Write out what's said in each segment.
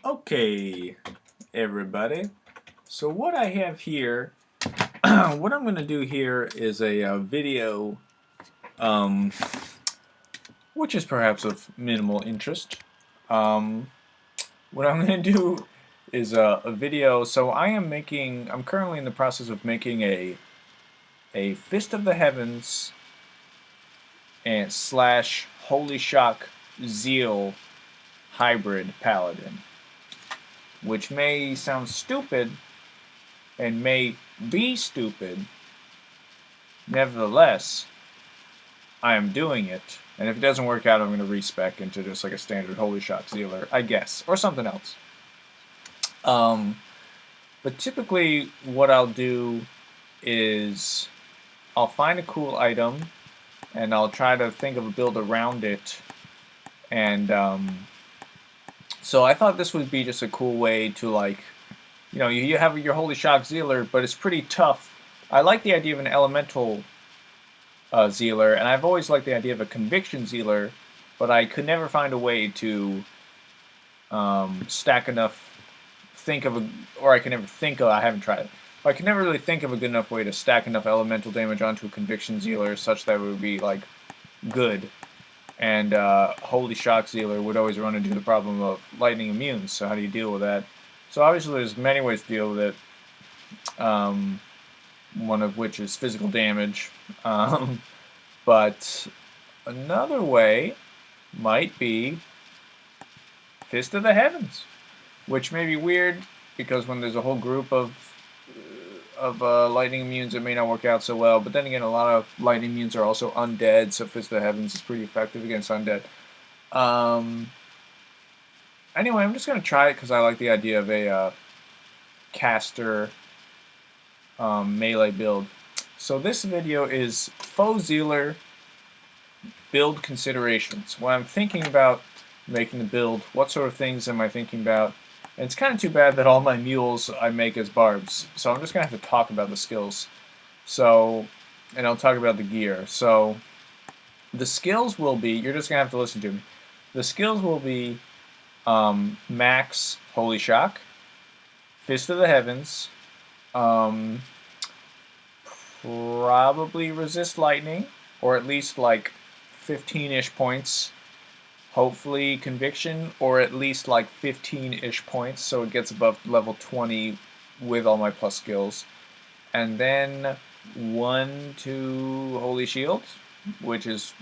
Okay, everybody. So what I have here, what I'm going to do here is a video, um, which is perhaps of minimal interest. Um, what I'm going to do is a video. So I'm currently in the process of making a Fist of the Heavens and slash Holy Shock Zeal hybrid paladin, which may sound stupid and may be stupid. Nevertheless, I am doing it, and if it doesn't work out, I'm going to respec into just like a standard Holy Shock Zealer, I guess, or something else. Um, but typically, what I'll do is I'll find a cool item, and I'll try to think of a build around it. And so I thought this would be just a cool way to, like, you have your Holy Shock Zealer, but it's pretty tough. I like the idea of an elemental Zealer, and I've always liked the idea of a conviction Zealer, but I could never find a way to stack enough. I can never think of. I haven't tried it. But I can never really think of a good enough way to stack enough elemental damage onto a conviction Zealer such that it would be like good. And Holy Shock Zealer would always run into the problem of lightning immune. So how do you deal with that? So obviously there's many ways to deal with it. One of which is physical damage. But another way might be Fist of the Heavens, which may be weird because when there's a whole group of lightning immunes, it may not work out so well. But then again, a lot of lightning immunes are also undead, so Fist of the Heavens is pretty effective against undead. Anyway, I'm just going to try it because I like the idea of a caster melee build. So this video is FoH Zealer build considerations. When I'm thinking about making the build, what sort of things am I thinking about? And it's kind of too bad that all my mules I make as barbs. So I'm just going to have to talk about the skills. So, and I'll talk about the gear. So the skills will be, you're just going to have to listen to me. The skills will be Max Holy Shock, Fist of the Heavens, probably resist lightning, or at least like 15-ish points. Hopefully conviction, or at least like 15-ish points, so it gets above level 20 with all my plus skills. And then 1-2 Holy Shield, which is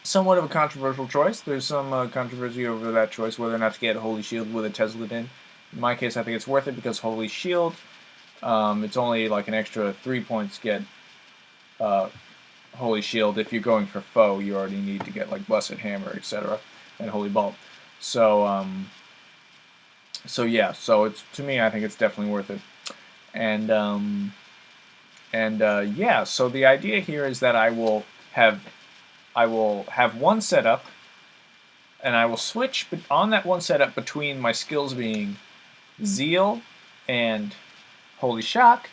somewhat of a controversial choice. There's some controversy over that choice, whether or not to get Holy Shield with a Tesladin. In my case, I think it's worth it because Holy Shield, it's only like an extra 3 points to get Holy Shield. If you're going for FoH, you already need to get like Blessed Hammer, etc., and Holy Bolt. So, yeah. So it's, to me, I think it's definitely worth it. And yeah. So the idea here is that I will have one setup, and I will switch on that one setup between my skills being Zeal and Holy Shock,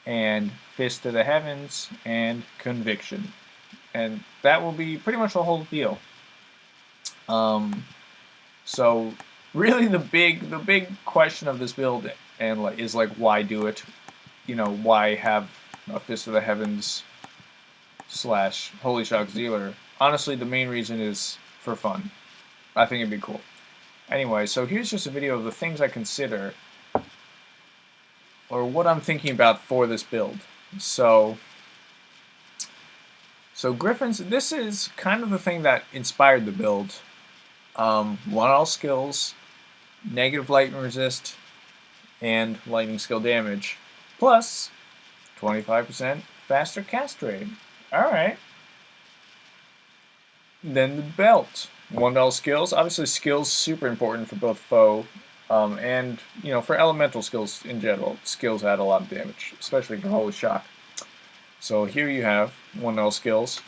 and Fist of the Heavens, and Conviction. And that will be pretty much the whole deal. So really the big question of this build and is like, why do it? Why have a Fist of the Heavens slash Holy Shock Zealer? Honestly, the main reason is for fun. I think it'd be cool. Anyway, so here's just a video of the things I consider, or what I'm thinking about for this build. So Griffins, this is kind of the thing that inspired the build. One all skills, negative lightning resist, and lightning skill damage, plus 25% faster cast rate. Alright. Then the belt. One all skills. Obviously skills super important for both FoH and for elemental skills in general. Skills add a lot of damage, especially for Holy Shock. So here you have 1L skills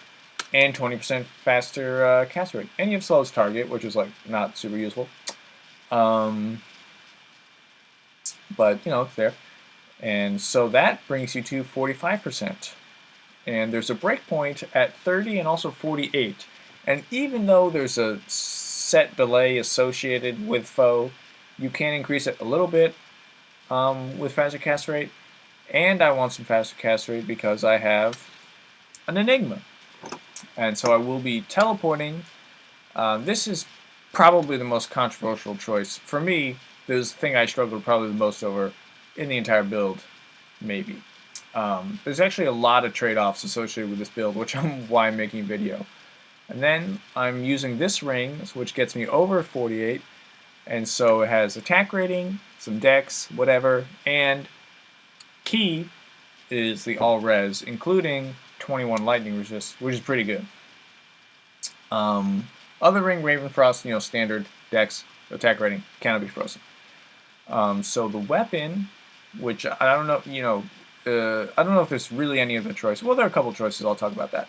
and 20% faster cast rate. And you have slowest target, which is like not super useful. But it's there. And so that brings you to 45%. And there's a breakpoint at 30 and also 48. And even though there's a set delay associated with FoH, You can increase it a little bit with faster cast rate, and I want some faster cast rate because I have an Enigma. And so I will be teleporting. This is probably the most controversial choice. For me, this thing I struggled probably the most over in the entire build, maybe. There's actually a lot of trade-offs associated with this build, which is why I'm making a video. And then I'm using this ring, which gets me over 48, and so it has attack rating, some dex, whatever, and key is the all res, including 21 lightning resist, which is pretty good. Other ring, Ravenfrost, standard dex, attack rating, cannot be frozen. So the weapon, which I don't know, I don't know if there's really any other choice. Well, there are a couple choices. I'll talk about that.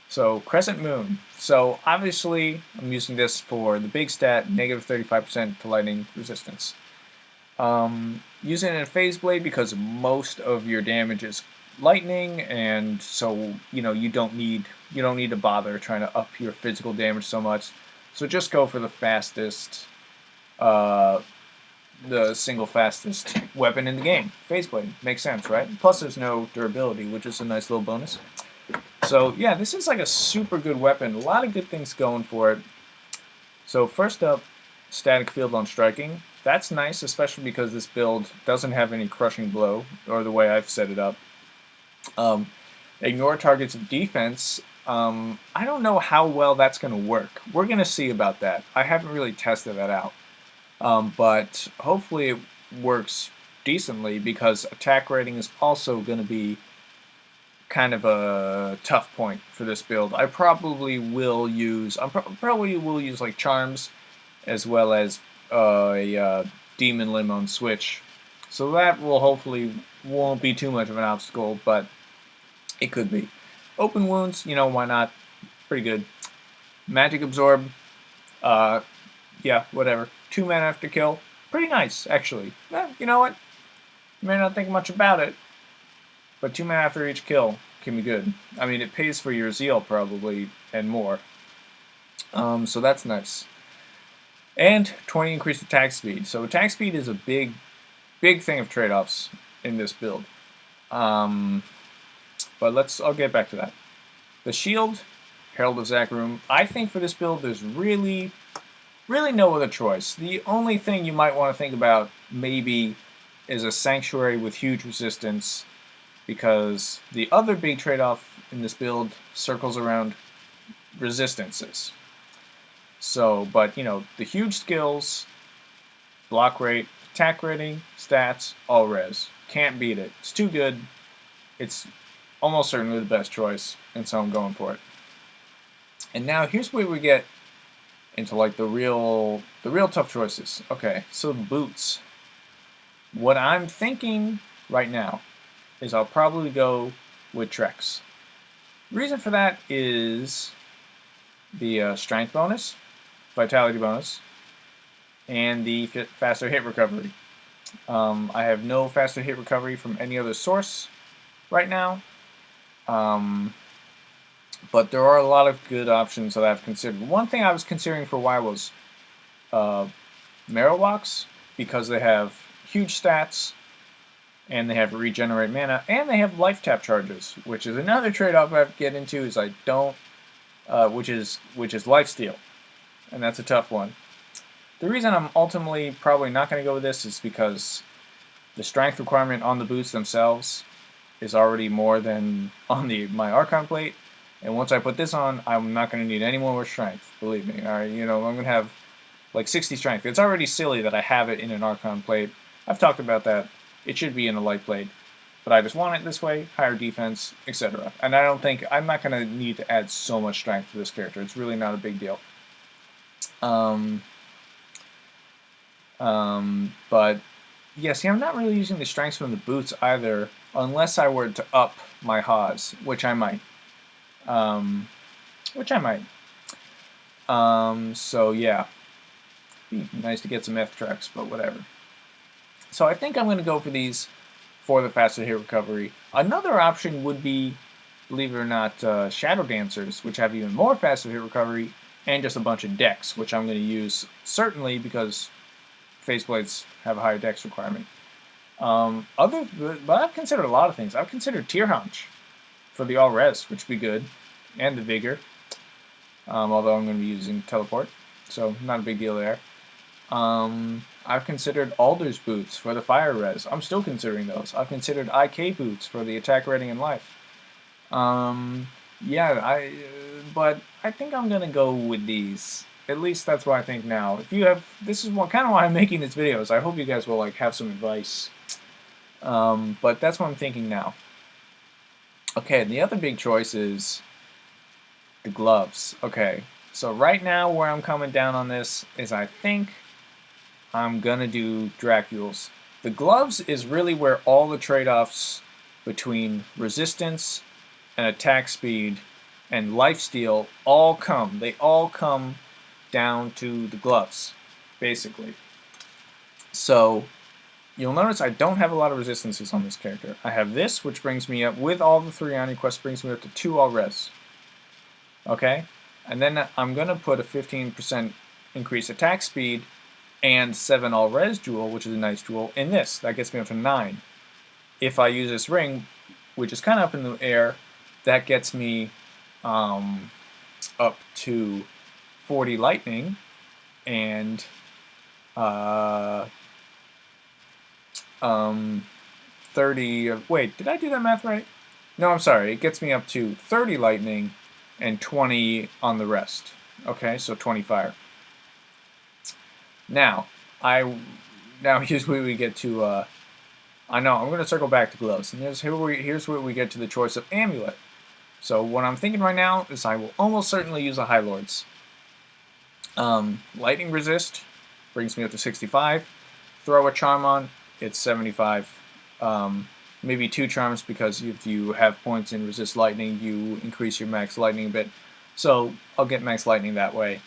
So Crescent Moon. So obviously, I'm using this for the big stat, negative 35% to lightning resistance. Using it in Phase Blade because most of your damage is lightning, and so you don't need to bother trying to up your physical damage so much. So just go for the fastest, the single fastest weapon in the game. Phase Blade makes sense, right? Plus, there's no durability, which is a nice little bonus. So yeah, this is like a super good weapon. A lot of good things going for it. So first up, static field on striking. That's nice, especially because this build doesn't have any crushing blow, or the way I've set it up. Ignore targets of defense. I don't know how well that's going to work. We're going to see about that. I haven't really tested that out. But hopefully it works decently, because attack rating is also going to be kind of a tough point for this build. I probably will use like charms, as well as a demon limb on switch. So that will hopefully won't be too much of an obstacle, but it could be. Open wounds, why not? Pretty good. Magic absorb, yeah, whatever. 2 mana after kill, pretty nice actually. You know what? You may not think much about it, but 2 mana after each kill can be good. I mean, it pays for your Zeal probably, and more. So that's nice. And 20 increased attack speed. So attack speed is a big thing of trade-offs in this build. But I'll get back to that. The shield, Herald of Zakarum. I think for this build, there's really no other choice. The only thing you might want to think about maybe is a Sanctuary with huge resistance, because the other big trade-off in this build circles around resistances. So, but the huge skills, block rate, attack rating, stats, all res. Can't beat it. It's too good. It's almost certainly the best choice, and so I'm going for it. And now here's where we get into like the real tough choices. Okay, so boots. What I'm thinking right now is I'll probably go with Trex. The reason for that is the strength bonus, vitality bonus, and the faster hit recovery. I have no faster hit recovery from any other source right now, but there are a lot of good options that I've considered. One thing I was considering for a while was Marowaks, because they have huge stats, and they have regenerate mana, and they have life tap charges, which is another trade-off I have to get into. Is I don't, which is lifesteal, and that's a tough one. The reason I'm ultimately probably not going to go with this is because the strength requirement on the boots themselves is already more than on my Archon plate, and once I put this on, I'm not going to need any more strength. Believe me. All right, I'm going to have like 60 strength. It's already silly that I have it in an Archon plate. I've talked about that. It should be in a light plate, but I just want it this way, higher defense, etc. And I'm not going to need to add so much strength to this character. It's really not a big deal. But yeah, see, I'm not really using the strengths from the boots either, unless I were to up my Haas, which I might. So yeah, be nice to get some F tracks, but whatever. So I think I'm going to go for these for the faster hit recovery. Another option would be, believe it or not, Shadow Dancers, which have even more faster hit recovery, and just a bunch of decks, which I'm going to use certainly because faceplates have a higher dex requirement. But I've considered a lot of things. I've considered Tier Hunch for the all res, which would be good, and the vigor. Although I'm going to be using teleport, so not a big deal there. I've considered Alder's boots for the fire res. I'm still considering those. I've considered IK boots for the attack rating and life. Yeah, but I think I'm gonna go with these. At least that's what I think now. If you have, this is kind of why I'm making these videos. I hope you guys will like have some advice. But that's what I'm thinking now. Okay, the other big choice is the gloves. Okay, so right now where I'm coming down on this is I think I'm gonna do Dracules. The gloves is really where all the trade-offs between resistance and attack speed and lifesteal all come. They all come down to the gloves, basically. So you'll notice I don't have a lot of resistances on this character. I have this, which brings me up, with all the 3 Ani quests, brings me up to 2 all res. Okay? And then I'm going to put a 15% increased attack speed and 7 all res jewel, which is a nice jewel, in this. That gets me up to 9. If I use this ring, which is kind of up in the air, that gets me up to 40 lightning and 30 of, wait, did I do that math right? No, I'm sorry. It gets me up to 30 lightning and 20 on the rest. Okay, so 20 fire. Now here's where we get to I know I'm going to circle back to gloves, and here's where we get to the choice of amulet. So what I'm thinking right now is I will almost certainly use a High Lords. Lightning resist brings me up to 65. Throw a charm on, it's 75. Maybe 2 charms, because if you have points in resist lightning, you increase your max lightning a bit. So I'll get max lightning that way.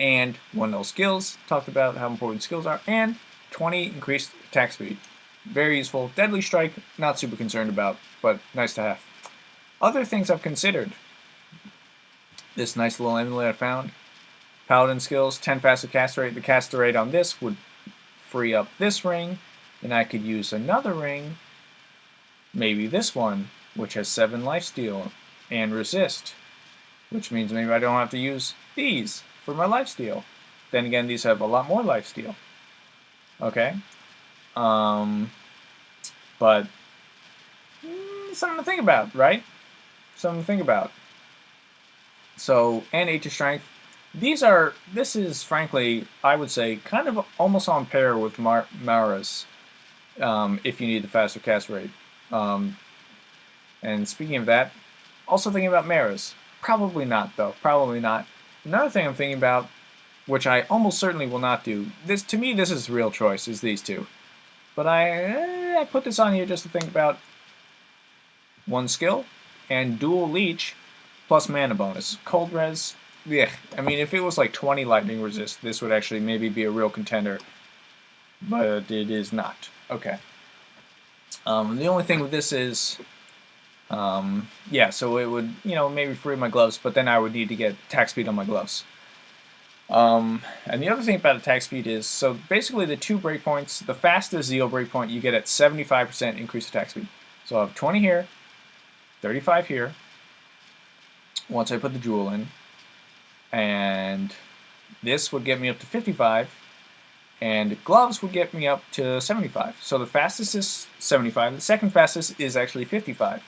And one of those skills, talked about how important skills are, and 20 increased attack speed. Very useful. Deadly Strike, not super concerned about, but nice to have. Other things I've considered. This nice little amulet I found. Paladin skills, 10 faster caster rate. The caster rate on this would free up this ring, and I could use another ring, maybe this one, which has 7 lifesteal and resist, which means maybe I don't have to use these for my lifesteal. Then again, these have a lot more lifesteal. Okay? But something to think about, right? Something to think about. So, and 8 to strength. This is frankly, I would say, kind of almost on par with Mara's, if you need the faster cast rate. And speaking of that, also thinking about Mara's. Probably not, though. Probably not. Another thing I'm thinking about, which I almost certainly will not do, to me this is the real choice, is these two. But I put this on here just to think about 1 skill and dual leech plus mana bonus. Cold res, yeah. I mean, if it was like 20 lightning resist, this would actually maybe be a real contender. But it is not. Okay. The only thing with this is, yeah, so it would, maybe free my gloves, but then I would need to get attack speed on my gloves. And the other thing about attack speed is, so basically the 2 breakpoints, the fastest Zeal breakpoint you get at 75% increased attack speed. So I have 20 here, 35 here, once I put the jewel in, and this would get me up to 55, and gloves would get me up to 75. So the fastest is 75, the second fastest is actually 55,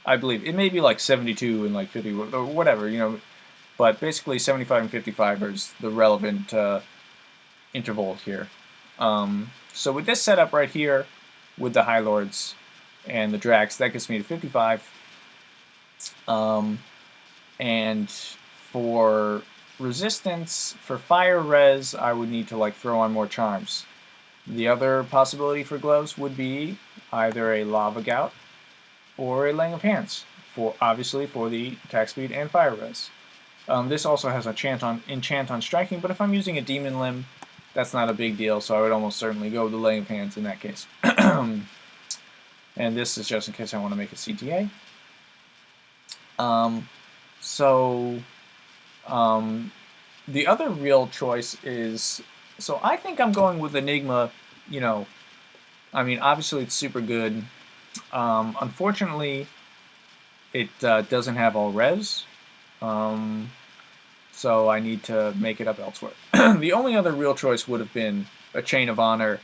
I believe. It may be like 72 and like 50, or whatever, but basically 75 and 55 is the relevant interval here. So with this setup right here, with the High Lords and the Drax, that gets me to 55. And for resistance, for fire res, I would need to throw on more charms. The other possibility for gloves would be either a Lava Gout or a Laying of Hands, obviously for the attack speed and fire res. This also has a enchant on striking, but if I'm using a demon limb, that's not a big deal, so I would almost certainly go with the Laying of Hands in that case. And this is just in case I want to make a CTA. The other real choice is So I think I'm going with Enigma. You know, I mean, obviously it's super good. Unfortunately, it doesn't have all res. Um, so I need to make it up elsewhere. The only other real choice would have been a Chain of Honor.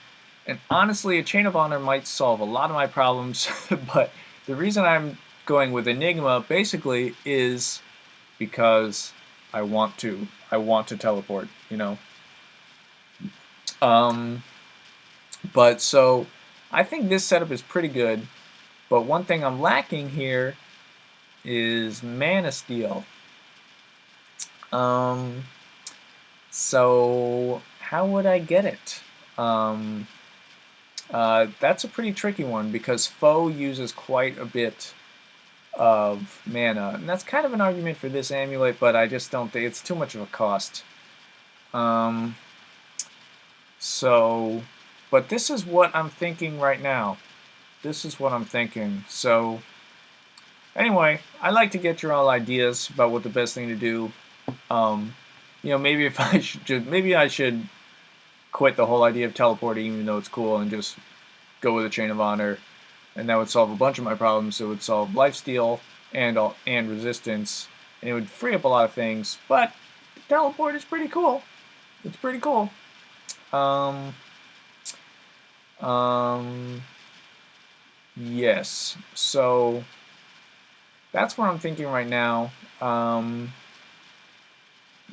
And honestly, a Chain of Honor might solve a lot of my problems, but the reason I'm going with Enigma basically is because I want to. I want to teleport, you know. Um, but so I think this setup is pretty good, but one thing I'm lacking here is Mana Steal. Um, so how would I get it? Um, that's a pretty tricky one because FoH uses quite a bit of mana, and that's kind of an argument for this amulet, but I just don't think it's too much of a cost. Um, so, but this is what I'm thinking right now. This is what I'm thinking. So, anyway, I like to get your all ideas about what the best thing to do. Um, maybe if I should, maybe I should quit the whole idea of teleporting, even though it's cool, and just go with a Chain of Honor, and that would solve a bunch of my problems. It would solve lifesteal and resistance, and it would free up a lot of things. But the teleport is pretty cool. It's pretty cool. Um, um, yes. So that's what I'm thinking right now.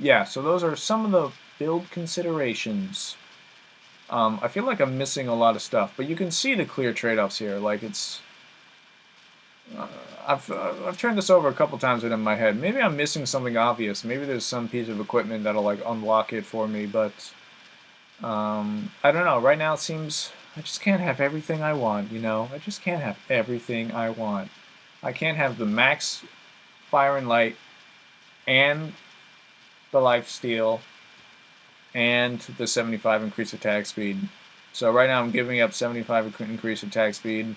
Yeah. So those are some of the build considerations. I feel like I'm missing a lot of stuff, but you can see the clear trade-offs here. Like it's, I've turned this over a couple times within my head. Maybe I'm missing something obvious. Maybe there's some piece of equipment that'll like unlock it for me, but I don't know. Right now it seems I just can't have everything I want. You know, I just can't have everything I want. I can't have the max fire and light and the life steal and the 75 increased attack speed. So right now I'm giving up 75 increased attack speed,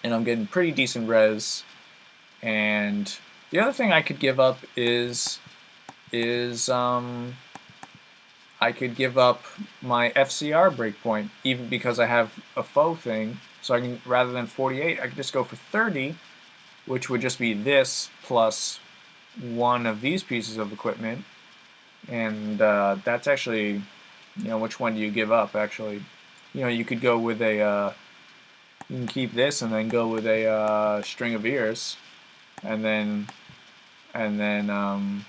and I'm getting pretty decent res. And the other thing I could give up is I could give up my FCR breakpoint, even because I have a FoH thing. So I can, rather than 48, I could just go for 30, which would just be this plus one of these pieces of equipment. And that's actually, which one do you give up? Actually, you could go with a, you can keep this and then go with a string of ears, and then and then um,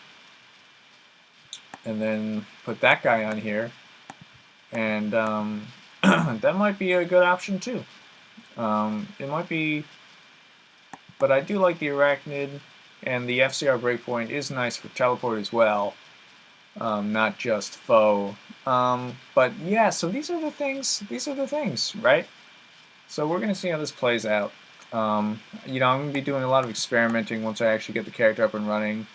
and then put that guy on here, and that might be a good option too. It might be, but I do like the arachnid, and the FCR breakpoint is nice for teleport as well, not just FoH. But yeah, so these are the things. These are the things, right? So we're gonna see how this plays out. I'm gonna be doing a lot of experimenting once I actually get the character up and running.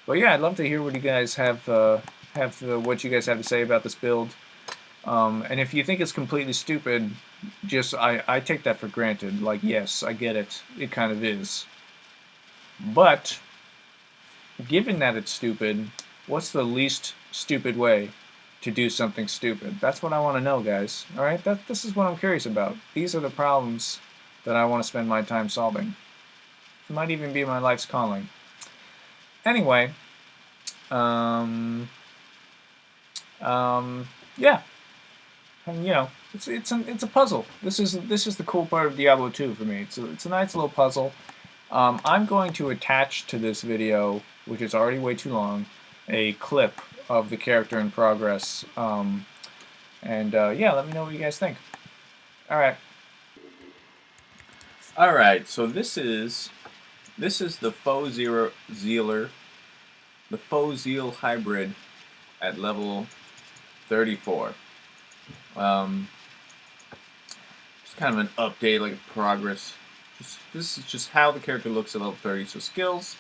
But yeah, I'd love to hear what you guys what you guys have to say about this build. And if you think it's completely stupid, just I take that for granted. Like, yes, I get it. It kind of is. But given that it's stupid, what's the least stupid way to do something stupid? That's what I want to know, guys. All right, this is what I'm curious about. These are the problems that I want to spend my time solving. It might even be my life's calling. Anyway, yeah, and it's a puzzle. This is the cool part of Diablo 2 for me. It's a nice little puzzle. I'm going to attach to this video, which is already way too long, a clip of the character in progress. Yeah, let me know what you guys think. All right. All right. So this is the FoH Zealer, the FoH Zeal hybrid at level 34. Just kind of an update, like a progress. This is just how the character looks at level 30. So skills.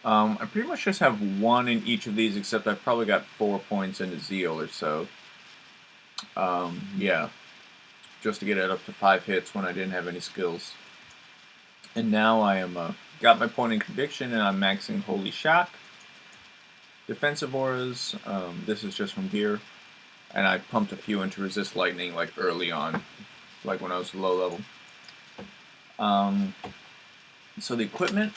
I pretty much just have one in each of these, except I've probably got 4 points into Zeal or so. Yeah, just to get it up to 5 hits when I didn't have any skills. And now I am got my point in conviction, and I'm maxing Holy Shock. Defensive auras, this is just from gear, and I pumped a few into resist lightning like early on, like when I was low level. So the equipment,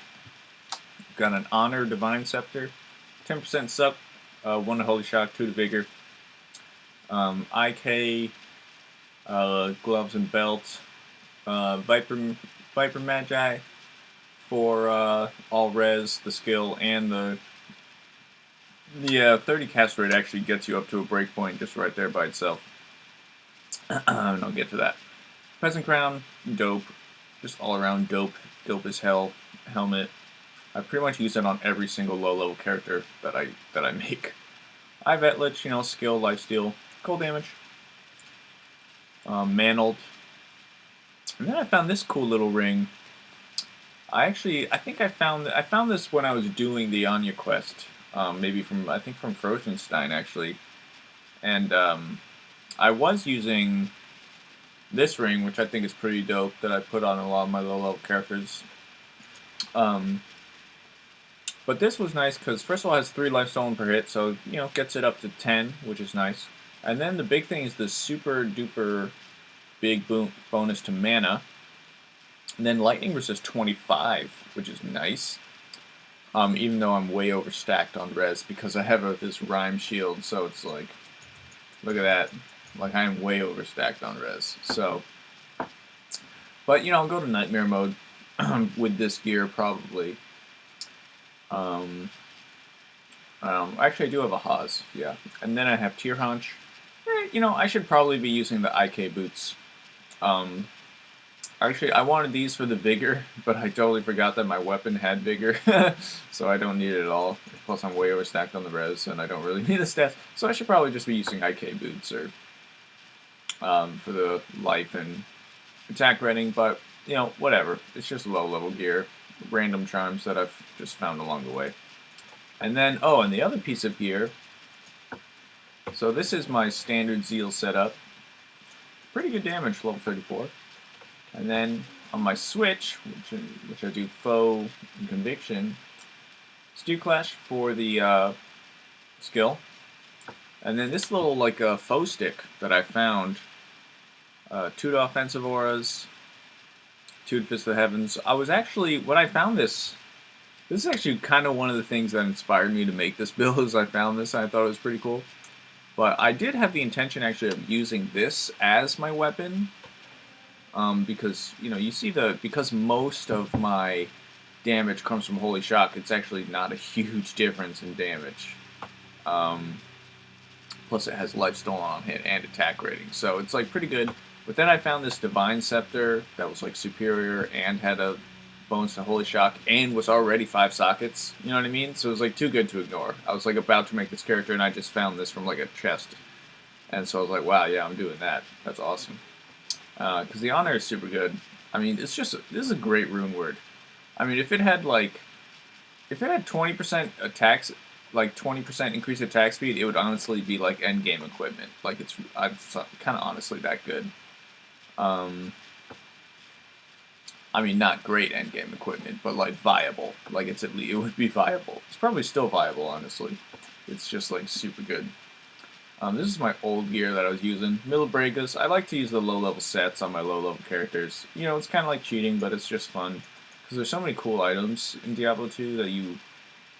got an Honor Divine Scepter, 10% sup, 1 to Holy Shock, 2 to Vigor. IK, gloves and belt, Viper Magi for all res, the skill, and the 30 cast rate actually gets you up to a breakpoint just right there by itself. And I'll get to that. Peasant Crown, dope. Just all around dope. Dope as hell. Helmet. I pretty much use it on every single low level character that I make. Eye Vetlich, skill, lifesteal, cold damage. Mantled. And then I found this cool little ring. I think I found this when I was doing the Anya quest. Maybe from Frozenstein actually. And I was using this ring, which I think is pretty dope, that I put on a lot of my low level characters. But this was nice because first of all it has 3 life stolen per hit, so gets it up to 10, which is nice. And then the big thing is the super duper big bonus to mana. And then lightning resist 25, which is nice. Even though I'm way overstacked on res because I have this rhyme shield, so it's like, look at that. Like I am way overstacked on res. So, but I'll go to nightmare mode with this gear probably. Actually I do have a Haas, yeah. And then I have Tier Haunch. I should probably be using the IK boots. Actually, I wanted these for the Vigor, but I totally forgot that my weapon had Vigor, so I don't need it at all. Plus, I'm way overstacked on the res, and I don't really need the stats, so I should probably just be using IK boots or for the life and attack rating. But whatever. It's just low-level gear, random charms that I've just found along the way. And then, and the other piece of gear. So this is my standard Zeal setup. Pretty good damage, level 34. And then on my switch, which I do FoH and Conviction, Stew Clash for the skill. And then this little FoH stick that I found, 2 to offensive auras, 2 to Fist of the Heavens. When I found this is actually kind of one of the things that inspired me to make this build, as I found this and I thought it was pretty cool. But I did have the intention actually of using this as my weapon. Because because most of my damage comes from Holy Shock, it's actually not a huge difference in damage. Plus it has life stolen on hit and attack rating, so it's pretty good. But then I found this Divine Scepter that was superior and had a bonus to Holy Shock and was already 5 sockets. You know what I mean? So it was too good to ignore. I was about to make this character and I just found this from a chest, and so I was wow, yeah, I'm doing that. That's awesome. Because the Honor is super good. I mean, this is a great rune word. I mean, if it had 20% attacks, 20% increased attack speed, it would honestly be end game equipment. It's kind of honestly that good. I mean, not great end game equipment, but viable. It would be viable. It's probably still viable, honestly. It's just super good. This is my old gear that I was using. Millibregas. I like to use the low-level sets on my low-level characters. It's kind of cheating, but it's just fun. Because there's so many cool items in Diablo 2 that you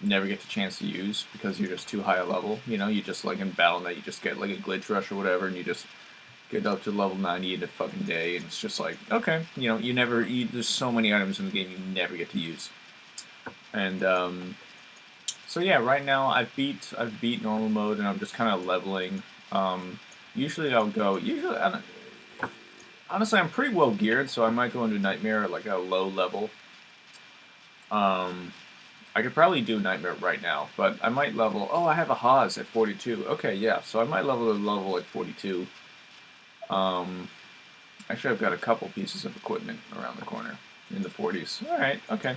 never get the chance to use because you're just too high a level. You just in Battle.net, you just get a glitch rush or whatever, and you just get up to level 90 in a fucking day, and it's just okay. There's so many items in the game you never get to use. And, so yeah, right now I've beat normal mode and I'm just kind of leveling. Usually I'll go. Honestly, I'm pretty well geared, so I might go into Nightmare at a low level. I could probably do Nightmare right now, but I might level. Oh, I have a Haas at 42. Okay, yeah, so I might level at 42. Actually, I've got a couple pieces of equipment around the corner in the 40s. All right, okay.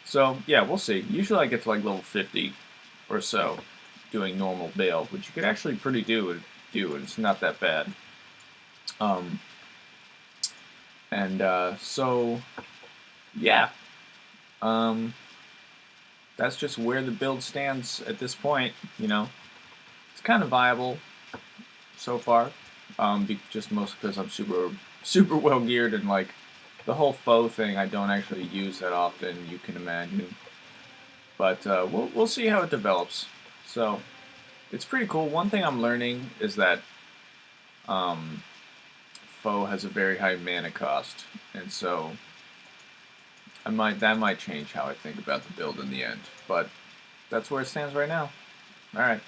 So, yeah, we'll see. Usually I get to level 50 or so doing normal bail, which you could actually pretty do, and it's not that bad. So, yeah. that's just where the build stands at this point. You know, it's kind of viable so far, just mostly because I'm super well geared, and like the whole FoH thing I don't actually use that often. You can imagine, but we'll see how it develops. So it's pretty cool. One thing I'm learning is that FoH has a very high mana cost, and so that might change how I think about the build in the end. But that's where it stands right now. All right.